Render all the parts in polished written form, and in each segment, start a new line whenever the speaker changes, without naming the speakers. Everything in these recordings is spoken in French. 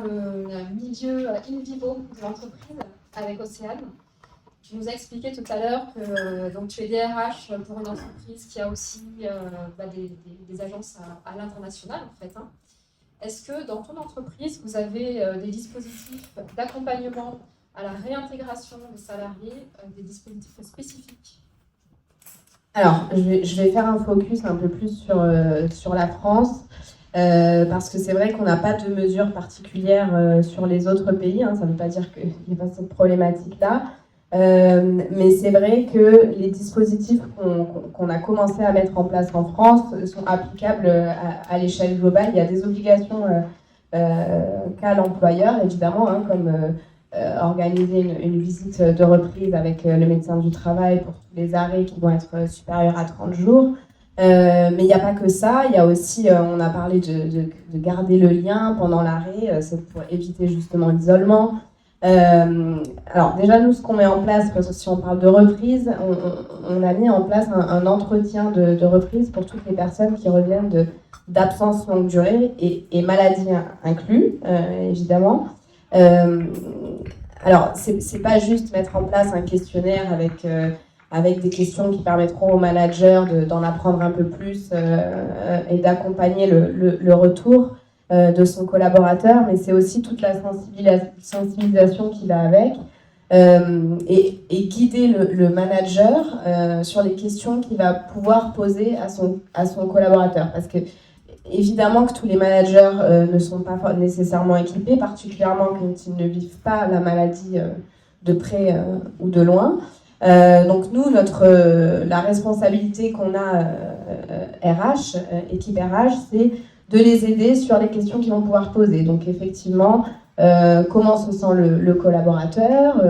le milieu in vivo de l'entreprise avec Océane. Tu nous as expliqué tout à l'heure que donc, tu es DRH pour une entreprise qui a aussi des agences à l'international, en fait. Est-ce que dans ton entreprise, vous avez des dispositifs d'accompagnement à la réintégration des salariés, des dispositifs spécifiques?
Alors, je vais faire un focus un peu plus sur la France, parce que c'est vrai qu'on n'a pas de mesures particulières sur les autres pays. Ça ne veut pas dire qu'il n'y a pas cette problématique-là. Mais c'est vrai que les dispositifs qu'on a commencé à mettre en place en France sont applicables à l'échelle globale. Il y a des obligations qu'a l'employeur, évidemment, comme organiser une visite de reprise avec le médecin du travail pour tous les arrêts qui vont être supérieurs à 30 jours. Mais il n'y a pas que ça, il y a aussi, on a parlé de garder le lien pendant l'arrêt, c'est pour éviter justement l'isolement. Alors déjà, nous, ce qu'on met en place, parce que si on parle de reprise, on a mis en place un entretien de reprise pour toutes les personnes qui reviennent d'absence longue durée et maladie inclus, évidemment. Alors, c'est pas juste mettre en place un questionnaire avec des questions qui permettront au manager d'en apprendre un peu plus et d'accompagner le retour de son collaborateur, mais c'est aussi toute la sensibilisation qui va avec et guider le manager sur les questions qu'il va pouvoir poser à son collaborateur. Parce que évidemment que tous les managers ne sont pas nécessairement équipés, particulièrement quand ils ne vivent pas la maladie de près ou de loin. Donc nous, la responsabilité qu'on a RH, équipe RH, c'est de les aider sur les questions qu'ils vont pouvoir poser. Donc effectivement, comment se sent le collaborateur,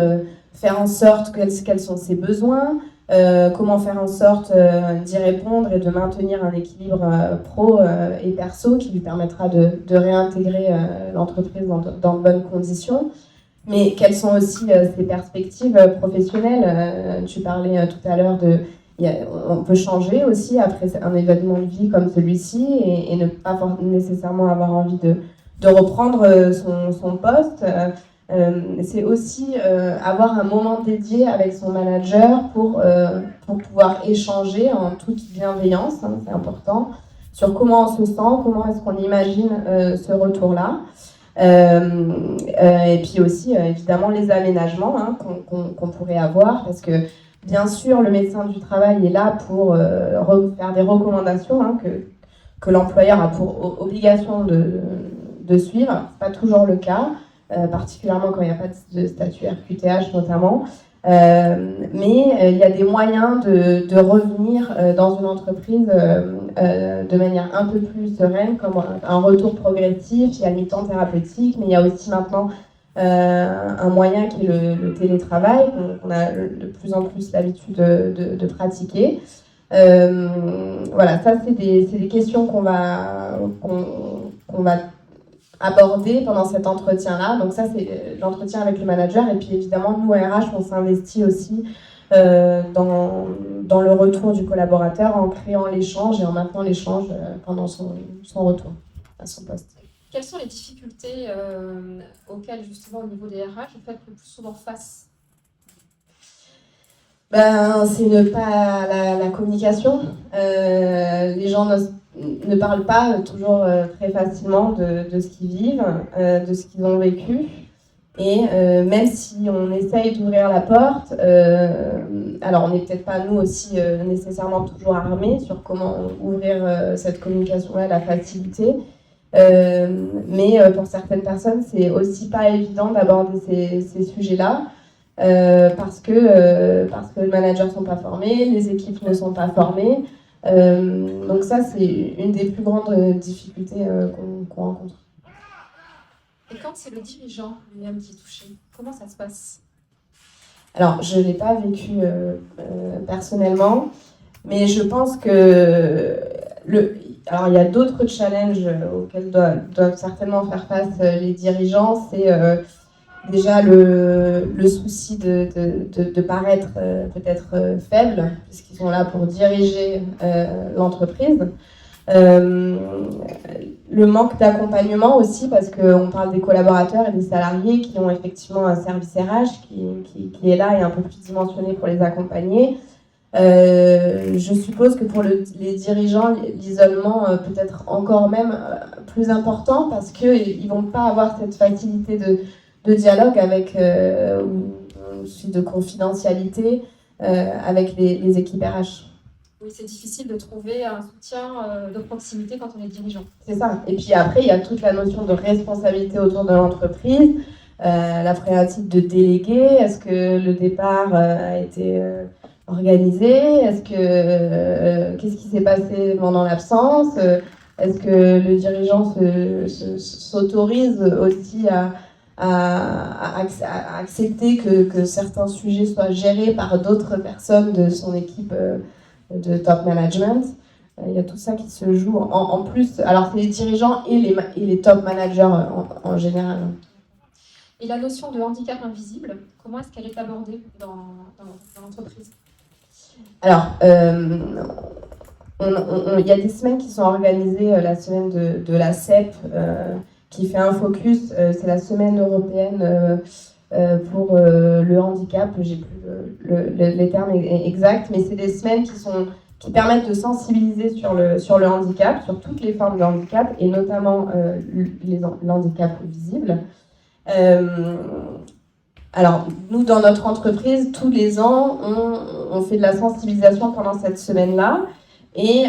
faire en sorte quels sont ses besoins, comment faire en sorte d'y répondre et de maintenir un équilibre pro et perso qui lui permettra de réintégrer l'entreprise dans de bonnes conditions. Mais quelles sont aussi ses perspectives professionnelles? Tu parlais tout à l'heure on peut changer aussi après un événement de vie comme celui-ci et ne pas nécessairement avoir envie de reprendre son poste. C'est aussi avoir un moment dédié avec son manager pour pouvoir échanger en toute bienveillance, c'est important, sur comment on se sent, comment est-ce qu'on imagine ce retour-là. Et puis aussi, évidemment, les aménagements qu'on pourrait avoir, parce que bien sûr, le médecin du travail est là pour faire des recommandations que l'employeur a pour obligation de suivre. Ce n'est pas toujours le cas, particulièrement quand il n'y a pas de statut RQTH notamment. Mais il y a des moyens de revenir dans une entreprise de manière un peu plus sereine, comme un retour progressif. Il y a le mi-temps thérapeutique, mais il y a aussi maintenant un moyen qui est le télétravail, qu'on a de plus en plus l'habitude de pratiquer. Voilà, ça c'est des questions qu'on va aborder pendant cet entretien-là. Donc ça, c'est l'entretien avec le manager. Et puis évidemment, nous, RH, on s'investit aussi dans le retour du collaborateur en créant l'échange et en maintenant l'échange pendant son retour à son poste.
Quelles sont les difficultés auxquelles, justement, au niveau des RH, vous faites le plus souvent face?
C'est pas la communication. Les gens ne parlent pas toujours très facilement de ce qu'ils vivent, de ce qu'ils ont vécu. Et même si on essaye d'ouvrir la porte, alors on n'est peut-être pas nous aussi nécessairement toujours armés sur comment ouvrir cette communication-là, la faciliter. Mais pour certaines personnes, c'est aussi pas évident d'aborder ces sujets-là. Parce que les managers ne sont pas formés, les équipes ne sont pas formées. Donc ça, c'est une des plus grandes difficultés qu'on rencontre.
Et quand c'est le dirigeant lui-même qui est touché, comment ça se passe?
Alors, je ne l'ai pas vécu personnellement, mais je pense que alors, il y a d'autres challenges auxquels doivent certainement faire face les dirigeants. C'est déjà le souci de paraître peut-être faible, puisqu'ils sont là pour diriger l'entreprise. le manque d'accompagnement aussi, parce qu'on parle des collaborateurs et des salariés qui ont effectivement un service RH qui est là et un peu plus dimensionné pour les accompagner. Je suppose que pour les dirigeants, l'isolement peut être encore même plus important parce qu'ils ne vont pas avoir cette facilité de dialogue avec, ou de confidentialité avec les équipes RH.
Oui, c'est difficile de trouver un soutien de proximité quand on est dirigeant.
C'est ça. Et puis après, il y a toute la notion de responsabilité autour de l'entreprise, la prérogative de déléguer. Est-ce que le départ a été organisé? Est-ce que qu'est-ce qui s'est passé pendant l'absence? Est-ce que le dirigeant s'autorise aussi à accepter que certains sujets soient gérés par d'autres personnes de son équipe de top management? Il y a tout ça qui se joue en plus. Alors, c'est les dirigeants et les top managers en général.
Et la notion de handicap invisible, comment est-ce qu'elle est abordée dans l'entreprise?
Alors, il y a des semaines qui sont organisées, la semaine de la CEP, qui fait un focus, c'est la semaine européenne pour le handicap, j'ai plus les termes exacts, mais c'est des semaines qui permettent de sensibiliser sur le handicap, sur toutes les formes de handicap, et notamment l'handicap visible. Alors, nous, dans notre entreprise, tous les ans, on fait de la sensibilisation pendant cette semaine-là. Et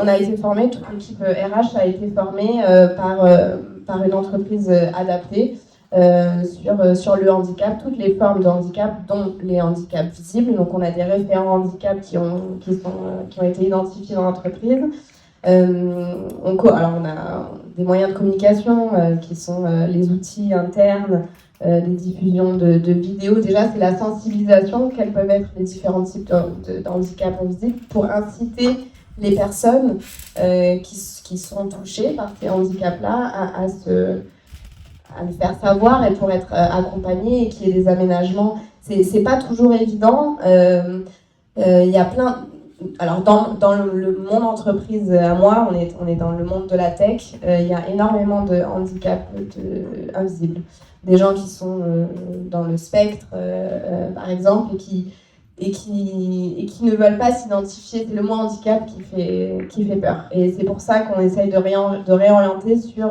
on a été formé, toute l'équipe RH a été formée par une entreprise adaptée sur le handicap, toutes les formes de handicap, dont les handicaps visibles. Donc, on a des référents handicap qui ont été identifiés dans l'entreprise. Alors, on a des moyens de communication qui sont les outils internes, les diffusions de vidéos. Déjà, c'est la sensibilisation, quels peuvent être les différents types de handicap invisibles pour inciter les personnes qui sont touchées par ces handicaps-là à le faire savoir et pour être accompagnées et qu'il y ait des aménagements. C'est pas toujours évident. Il y a plein... Alors, dans mon entreprise à moi, on est dans le monde de la tech, il y a énormément de handicaps invisibles. Des gens qui sont dans le spectre, par exemple, et qui ne veulent pas s'identifier. C'est le mot handicap qui fait peur. Et c'est pour ça qu'on essaye de réorienter sur...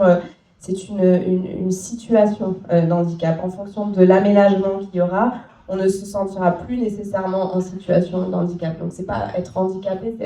c'est une situation d'handicap. En fonction de l'aménagement qu'il y aura, on ne se sentira plus nécessairement en situation de handicap. Donc, c'est pas être handicapé, c'est